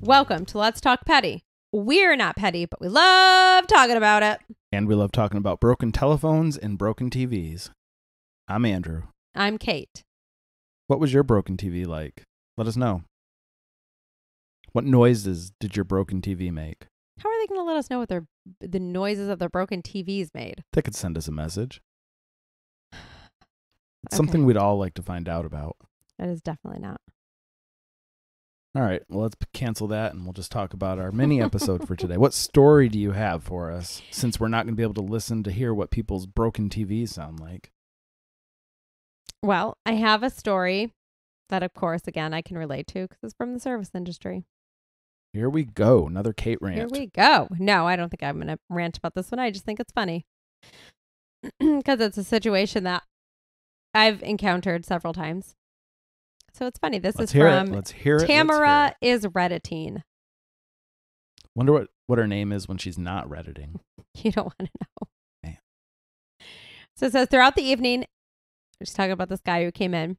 Welcome to Let's Talk Petty. We're not petty, but we love talking about it. And we love talking about broken telephones and broken TVs. I'm Andrew. I'm Kate. What was your broken TV like? Let us know. What noises did your broken TV make? How are they going to let us know what the noises of their broken TVs made? They could send us a message. It's Okay. something we'd all like to find out about. That is definitely not. All right, well, let's cancel that and we'll just talk about our mini episode for today. What story do you have for us, since we're not going to be able to listen to hear what people's broken TVs sound like? Well, I have a story that, of course, again, I can relate to because it's from the service industry. Here we go. Another Kate rant. Here we go. No, I don't think I'm going to rant about this one. I just think it's funny because it's a situation that I've encountered several times. So it's funny. This Let's is hear from it. Let's hear it. Tamara is Redditine. Wonder what her name is when she's not Redditing. You don't want to know. Man. So it says, throughout the evening, we're just talking about this guy who came in.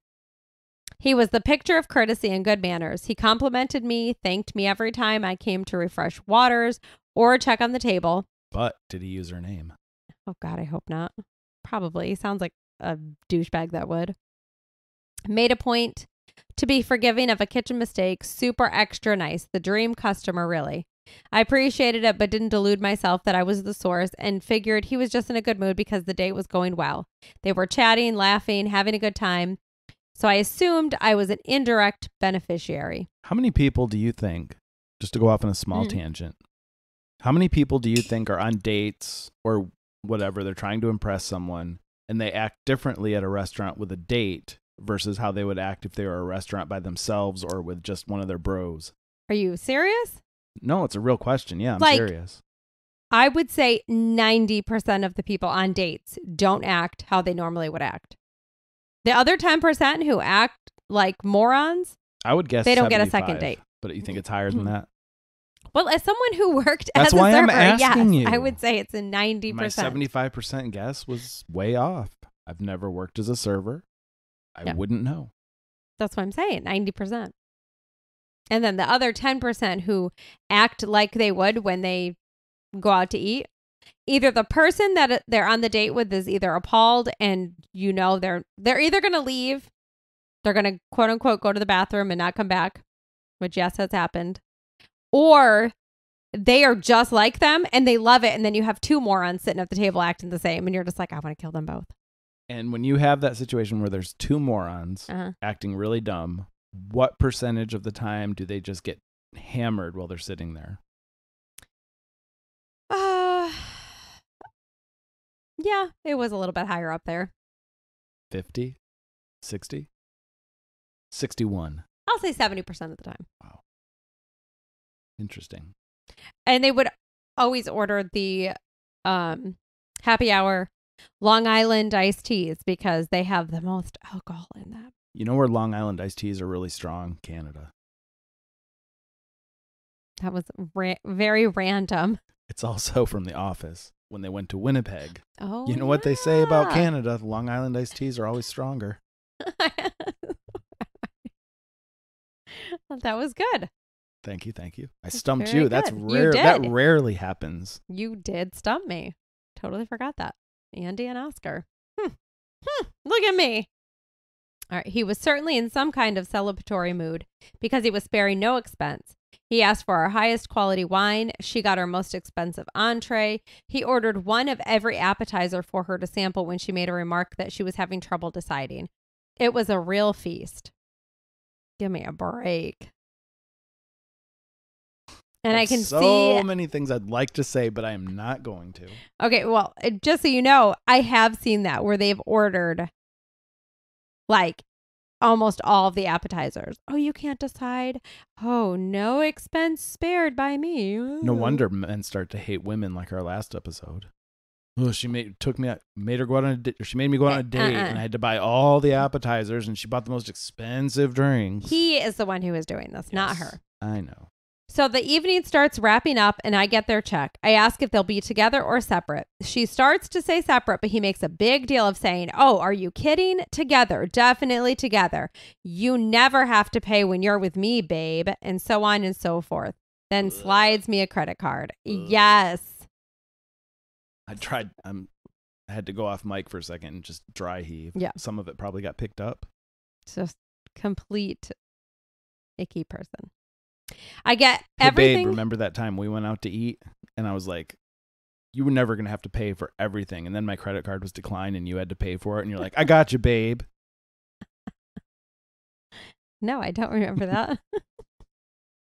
He was the picture of courtesy and good manners. He complimented me, thanked me every time I came to refresh waters or check on the table. But did he use her name? Oh, God, I hope not. Probably. He sounds like a douchebag that would. Made a point to be forgiving of a kitchen mistake. Super extra nice. The dream customer, really. I appreciated it, but didn't delude myself that I was the source and figured he was just in a good mood because the date was going well. They were chatting, laughing, having a good time. So I assumed I was an indirect beneficiary. How many people do you think, just to go off on a small tangent, how many people do you think are on dates or whatever, they're trying to impress someone and they act differently at a restaurant with a date versus how they would act if they were at a restaurant by themselves or with just one of their bros? Are you serious? No, it's a real question. Yeah, I'm Like, serious. I would say 90% of the people on dates don't act how they normally would act. The other 10% who act like morons, I would guess they don't get a 75, second date. But you think it's higher than that? Well, as someone who worked That's as a why I'm server, asking yes, you. I would say it's a 90%. My 75% guess was way off. I've never worked as a server. I wouldn't know. That's what I'm saying, 90%. And then the other 10% who act like they would when they go out to eat, either the person that they're on the date with is either appalled and you know they're either going to leave, they're going to quote unquote go to the bathroom and not come back, which yes, has happened, or they are just like them and they love it. And then you have two morons sitting at the table acting the same and you're just like, I want to kill them both. And when you have that situation where there's two morons acting really dumb, what percentage of the time do they just get hammered while they're sitting there? Yeah, it was a little bit higher up there. 50? 60? 61. I'll say 70% of the time. Wow. Interesting. And they would always order the happy hour Long Island iced teas because they have the most alcohol in them. You know where Long Island iced teas are really strong? Canada. That was very random. It's also from The Office when they went to Winnipeg. Oh, You know what they say about Canada? The Long Island iced teas are always stronger. That was good. Thank you. I That's stumped very you. That's good. You rare. did. That rarely happens. You did stump me. Totally forgot that. Andy and Oscar. Look at me. All right. He was certainly in some kind of celebratory mood because he was sparing no expense. He asked for our highest quality wine. She got our most expensive entree. He ordered one of every appetizer for her to sample when she made a remark that she was having trouble deciding. It was a real feast. Give me a break. And I can see so many things I'd like to say, but I am not going to. Okay, well, just so you know, I have seen that where they've ordered like almost all of the appetizers. Oh, you can't decide. Oh, no expense spared by me. No wonder men start to hate women like our last episode. Oh, she made me go out on a date, and I had to buy all the appetizers, and she bought the most expensive drinks. He is the one who is doing this, not Yes, her. I know. So the evening starts wrapping up and I get their check. I ask if they'll be together or separate. She starts to say separate, but he makes a big deal of saying, oh, are you kidding? Together, definitely together. You never have to pay when you're with me, babe, and so on and so forth. Then slides me a credit card. Yes. I tried. I had to go off mic for a second and just dry heave. Yeah. Some of it probably got picked up. Just complete icky person. I get Hey, everything. babe, remember that time we went out to eat and I was like, you were never going to have to pay for everything. And then my credit card was declined and you had to pay for it. And you're like, I got you, babe. No, I don't remember that.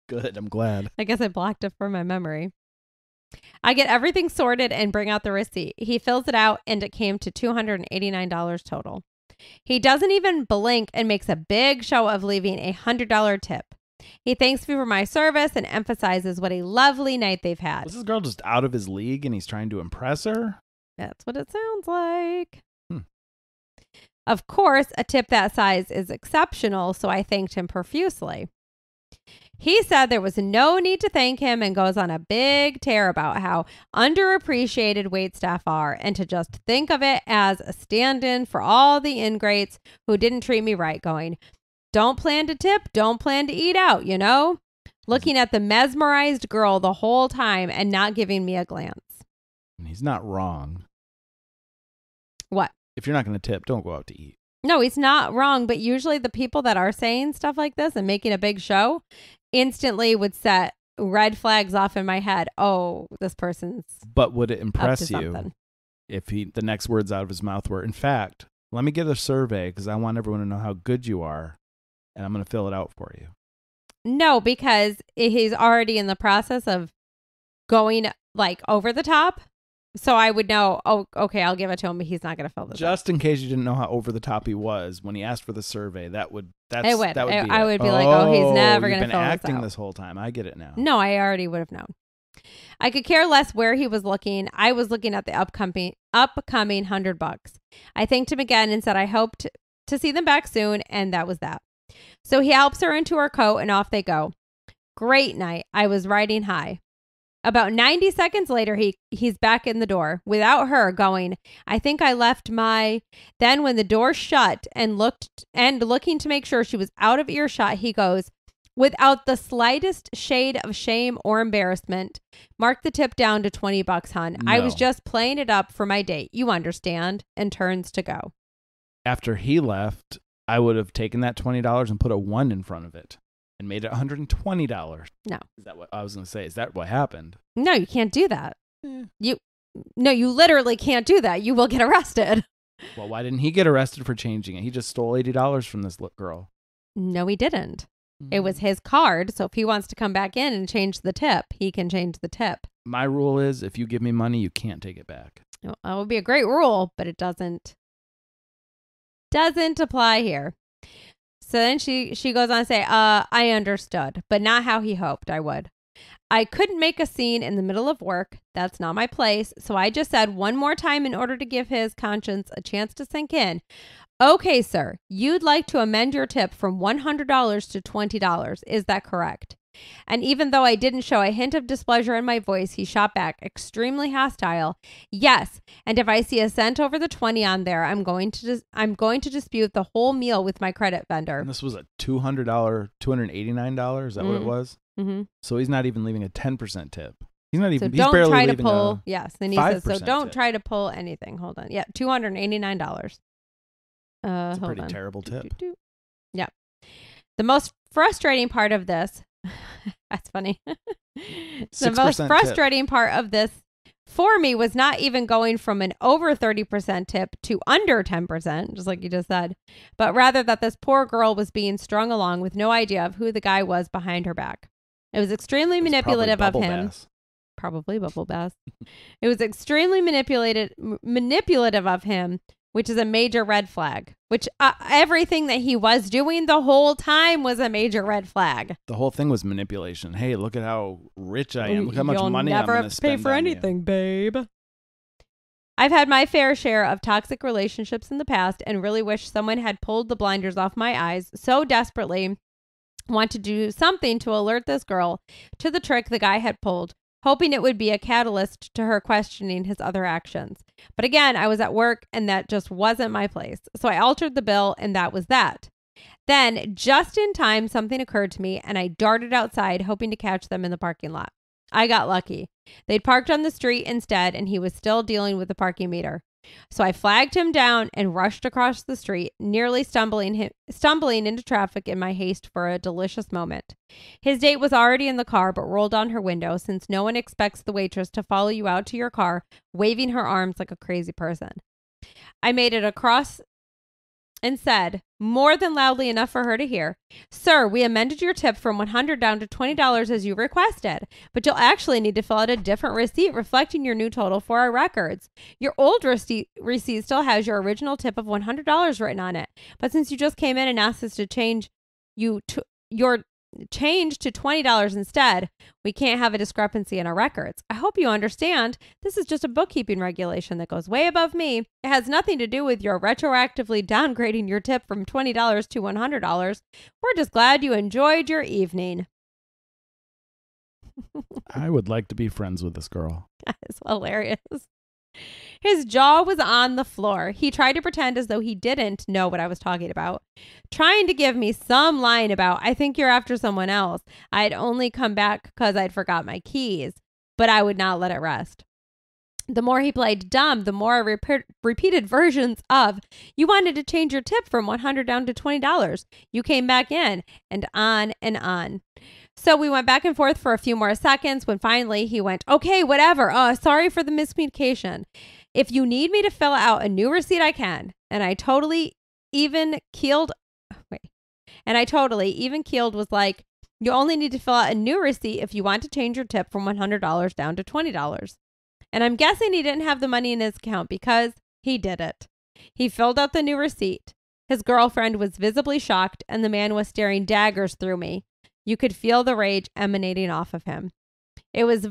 Good. I'm glad. I guess I blocked it from my memory. I get everything sorted and bring out the receipt. He fills it out and it came to $289 total. He doesn't even blink and makes a big show of leaving a $100 tip. He thanks me for my service and emphasizes what a lovely night they've had. Was this girl just out of his league and he's trying to impress her? That's what it sounds like. Of course, a tip that size is exceptional, so I thanked him profusely. He said there was no need to thank him and goes on a big tear about how underappreciated waitstaff are and to just think of it as a stand-in for all the ingrates who didn't treat me right, going, don't plan to tip, don't plan to eat out, you know? Looking at the mesmerized girl the whole time and not giving me a glance. He's not wrong. What? If you're not going to tip, don't go out to eat. No, he's not wrong, but usually the people that are saying stuff like this and making a big show instantly would set red flags off in my head. Oh, this person's But would it up impress to you something. if the next words out of his mouth were, in fact, let me get a survey because I want everyone to know how good you are and I'm going to fill it out for you. No, because he's already in the process of going like over the top. So I would know, oh, okay, I'll give it to him, but he's not going to fill this out. Just in case you didn't know how over the top he was when he asked for the survey, that would be I would it. be like, oh, he's never you've going to been fill acting this out. this whole time. I get it now. No, I already would have known. I could care less where he was looking. I was looking at the upcoming $100. I thanked him again and said I hoped to see them back soon, and that was that. So he helps her into her coat and off they go. Great night. I was riding high. About 90 seconds later, he's back in the door without her going, I think I left my... Then when the door shut and looking to make sure she was out of earshot, he goes, without the slightest shade of shame or embarrassment, mark the tip down to $20, hon. I was No. just playing it up for my date. You understand? And turns to go. After he left, I would have taken that $20 and put a 1 in front of it and made it $120. No. Is that what I was going to say? Is that what happened? No, you can't do that. You literally can't do that. You will get arrested. Well, why didn't he get arrested for changing it? He just stole $80 from this girl. No, he didn't. It was his card. So if he wants to come back in and change the tip, he can change the tip. My rule is if you give me money, you can't take it back. Well, that would be a great rule, but it doesn't apply here. So then she goes on to say, I understood, but not how he hoped I would. I couldn't make a scene in the middle of work. That's not my place. So I just said one more time in order to give his conscience a chance to sink in. Okay, sir, you'd like to amend your tip from $100 to $20. Is that correct? And even though I didn't show a hint of displeasure in my voice, he shot back, extremely hostile. Yes, and if I see a cent over the 20 on there, I'm going to dispute the whole meal with my credit vendor. And this was a $289. Is that what it was? Mm-hmm. So he's not even leaving a 10% tip. He's not even. So he's don't barely try to leaving pull. Yes, and he says so. 5% Don't tip. try to pull anything. Hold on. Yeah, $289. It's a hold pretty on. terrible tip. Yeah. The most frustrating part of this. That's funny. The most frustrating part of this for me was not even going from an over 30% tip to under 10%, just like you just said, but rather that this poor girl was being strung along with no idea of who the guy was behind her back. It was extremely manipulative of him. Probably Bubble Bass. It was extremely manipulative of him, which is a major red flag, which everything that he was doing the whole time was a major red flag. The whole thing was manipulation. Hey, look at how rich I am. Look how much money I'm going to spend. You'll never have to pay for anything, babe. I've had my fair share of toxic relationships in the past and really wish someone had pulled the blinders off my eyes so desperately want to do something to alert this girl to the trick the guy had pulled, hoping it would be a catalyst to her questioning his other actions. But again, I was at work and that just wasn't my place. So I altered the bill and that was that. Then, just in time, something occurred to me and I darted outside, hoping to catch them in the parking lot. I got lucky. They'd parked on the street instead and he was still dealing with the parking meter. So I flagged him down and rushed across the street, nearly stumbling into traffic in my haste for a delicious moment. His date was already in the car but rolled down her window, since no one expects the waitress to follow you out to your car, waving her arms like a crazy person. I made it across and said, more than loudly enough for her to hear, "Sir, we amended your tip from $100 down to $20 as you requested, but you'll actually need to fill out a different receipt reflecting your new total for our records. Your old receipt still has your original tip of $100 written on it, but since you just came in and asked us to change your change to $20 instead, we can't have a discrepancy in our records. I hope you understand. This is just a bookkeeping regulation that goes way above me. It has nothing to do with your retroactively downgrading your tip from $20 to $100. We're just glad you enjoyed your evening." I would like to be friends with this girl. That's hilarious. His jaw was on the floor. He tried to pretend as though he didn't know what I was talking about, trying to give me some line about, "I think you're after someone else. I'd only come back because I'd forgot my keys," but I would not let it rest. The more he played dumb, the more I repeated versions of, "You wanted to change your tip from $100 down to $20. You came back in," and on and on. So we went back and forth for a few more seconds when finally he went, "Okay, whatever. Sorry for the miscommunication. If you need me to fill out a new receipt, I can." And I totally even keeled was like, "You only need to fill out a new receipt if you want to change your tip from $100 down to $20. And I'm guessing he didn't have the money in his account because he did it. He filled out the new receipt. His girlfriend was visibly shocked and the man was staring daggers through me. You could feel the rage emanating off of him. It was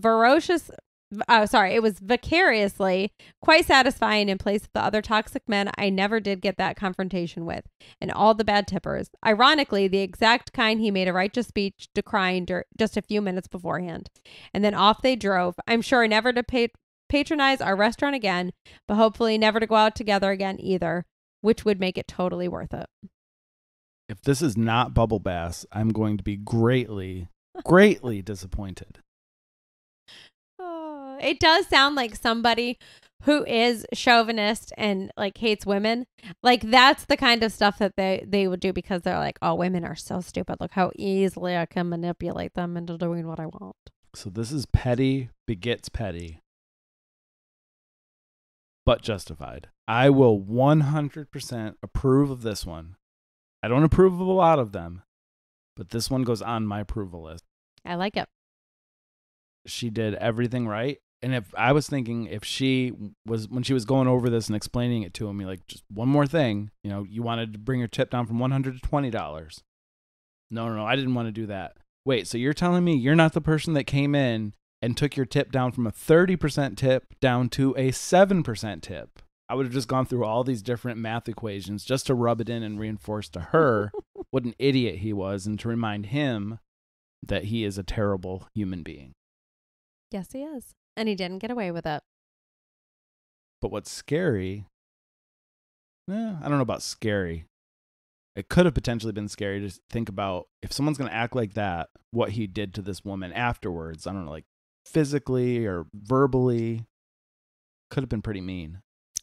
vicariously quite satisfying in place of the other toxic men I never did get that confrontation with, and all the bad tippers. Ironically, the exact kind he made a righteous speech decrying just a few minutes beforehand. And then off they drove. I'm sure never to patronize our restaurant again, but hopefully never to go out together again either, which would make it totally worth it. If this is not Bubble Bass, I'm going to be greatly, greatly disappointed. It does sound like somebody who is chauvinist and like hates women. Like that's the kind of stuff that they would do because they're like, "Oh, women are so stupid. Look how easily I can manipulate them into doing what I want." So this is petty begets petty, but justified. I will 100% approve of this one. I don't approve of a lot of them, but this one goes on my approval list. I like it. She did everything right. And if I was thinking, if she was, when she was going over this and explaining it to him, you're like, just one more thing, you wanted to bring your tip down from $100 to $20. No, I didn't want to do that. Wait, so you're telling me you're not the person that came in and took your tip down from a 30% tip down to a 7% tip? I would have just gone through all these different math equations just to rub it in and reinforce to her what an idiot he was and to remind him that he is a terrible human being. Yes, he is. And he didn't get away with it. But what's scary, I don't know about scary. It could have potentially been scary to think about if someone's going to act like that, what he did to this woman afterwards. I don't know, like physically or verbally. Could have been pretty mean.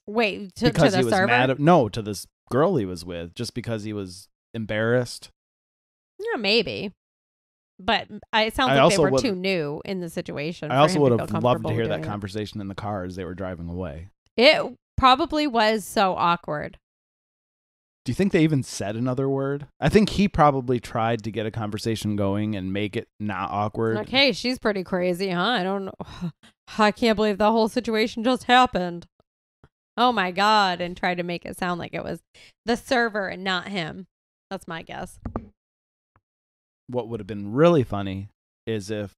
Wait, because to the he was server? mad to this girl he was with, just because he was embarrassed. Yeah, maybe. But it sounds like they were too new in the situation. I also would have loved to hear that conversation in the car as they were driving away. It probably was so awkward. Do you think they even said another word? I think he probably tried to get a conversation going and make it not awkward. Like, "Hey, she's pretty crazy, huh? I don't know. I can't believe the whole situation just happened. Oh my God." And try to make it sound like it was the server and not him. That's my guess. What would have been really funny is if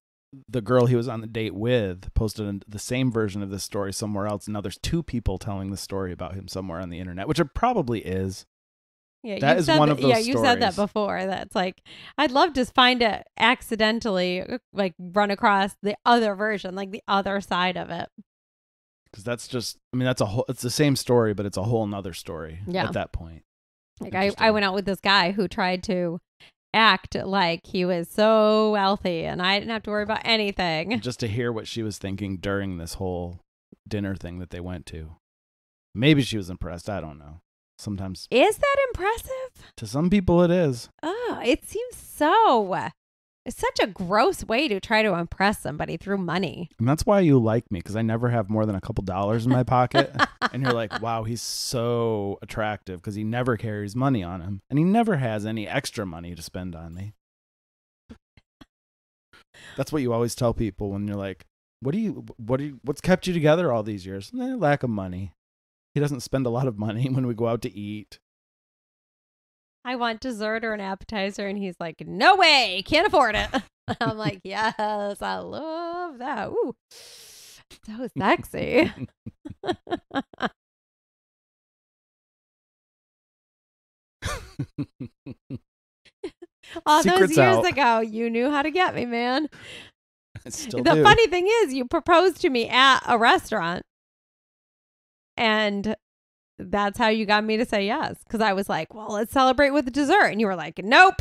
the girl he was on the date with posted the same version of this story somewhere else. And now there's two people telling the story about him somewhere on the internet, which it probably is. Yeah, That you've is said one that- of those Yeah, you've said that stories. before. That's like, I'd love to find it accidentally, like run across the other version, like the other side of it. Because that's just, I mean, that's a whole, it's the same story, but it's a whole nother story Yeah. at that point. Like I Interesting. went out with this guy who tried to act like he was so wealthy and I didn't have to worry about anything. Just to hear what she was thinking during this whole dinner thing that they went to. Maybe she was impressed. I don't know. Sometimes Is that impressive? to some people it is. Oh, it seems so. It's such a gross way to try to impress somebody through money. And that's why you like me, because I never have more than a couple dollars in my pocket. And you're like, wow, he's so attractive because he never carries money on him. And he never has any extra money to spend on me. That's what you always tell people when you're like, what's kept you together all these years? Lack of money. He doesn't spend a lot of money when we go out to eat. I want dessert or an appetizer. And he's like, no way, can't afford it. I'm like, yes, I love that. Ooh, so sexy. All those Secret's years out. ago, you knew how to get me, man. I still The do. funny thing is, you proposed to me at a restaurant. And that's how you got me to say yes. Because I was like, well, let's celebrate with dessert. And you were like, nope.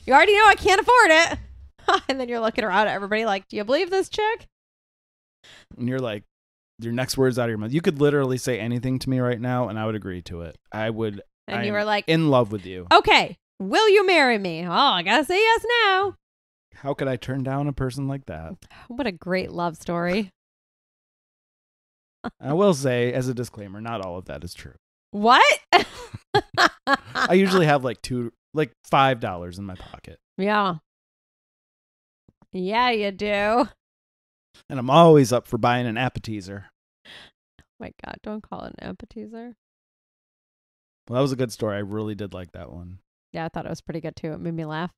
You already know I can't afford it. And then you're looking around at everybody like, do you believe this chick? And you're like, your next words out of your mouth. You could literally say anything to me right now, and I would agree to it. I would. And you I'm were like, in love with you. okay, will you marry me? Oh, I gotta say yes now. How could I turn down a person like that? What a great love story. I will say, as a disclaimer, not all of that is true. What? I usually have like $5 in my pocket, Yeah. Yeah, you do. and I'm always up for buying an appetizer. My God, don't call it an appetizer. Well, that was a good story. I really did like that one. Yeah, I thought it was pretty good too. It made me laugh.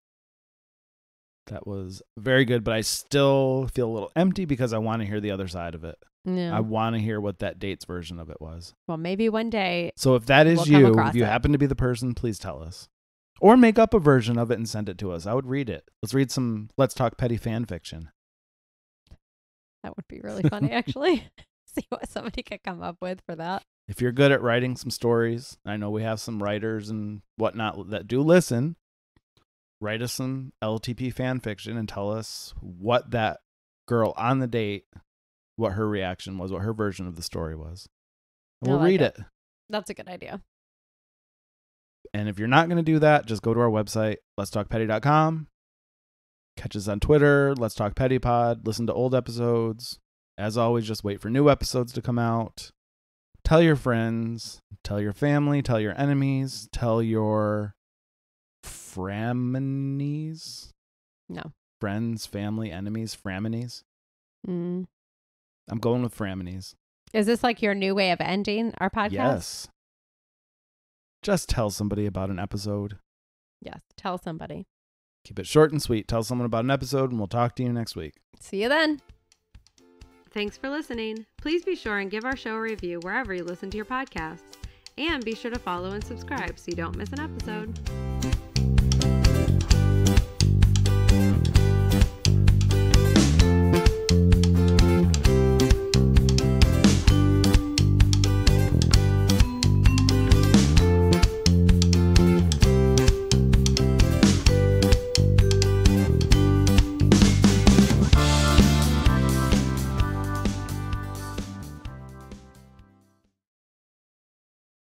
That was very good, but I still feel a little empty because I want to hear the other side of it. Yeah. I want to hear what that date's version of it was. Well, maybe one day. So if that is We'll come you, across if you it. happen to be the person, please tell us. Or make up a version of it and send it to us. I would read it. Let's read some Let's Talk Petty fan fiction. That would be really funny, actually. See what somebody could come up with for that. If you're good at writing some stories, I know we have some writers and whatnot that do listen. Write us some LTP fan fiction and tell us what that girl on the date, what her reaction was, what her version of the story was. And I we'll like read it. That's a good idea. And if you're not going to do that, just go to our website, letstalkpetty.com. Catch us on Twitter, Let's Talk Petty Pod. Listen to old episodes. As always, just wait for new episodes to come out. Tell your friends, tell your family, tell your enemies, tell your framinies. No. Friends, family, enemies, framinies. Mm. I'm going with framinies. Is this like your new way of ending our podcast? Yes. Just tell somebody about an episode. Yes. Tell somebody. Keep it short and sweet. Tell someone about an episode, and we'll talk to you next week. See you then. Thanks for listening. Please be sure and give our show a review wherever you listen to your podcasts. And be sure to follow and subscribe so you don't miss an episode.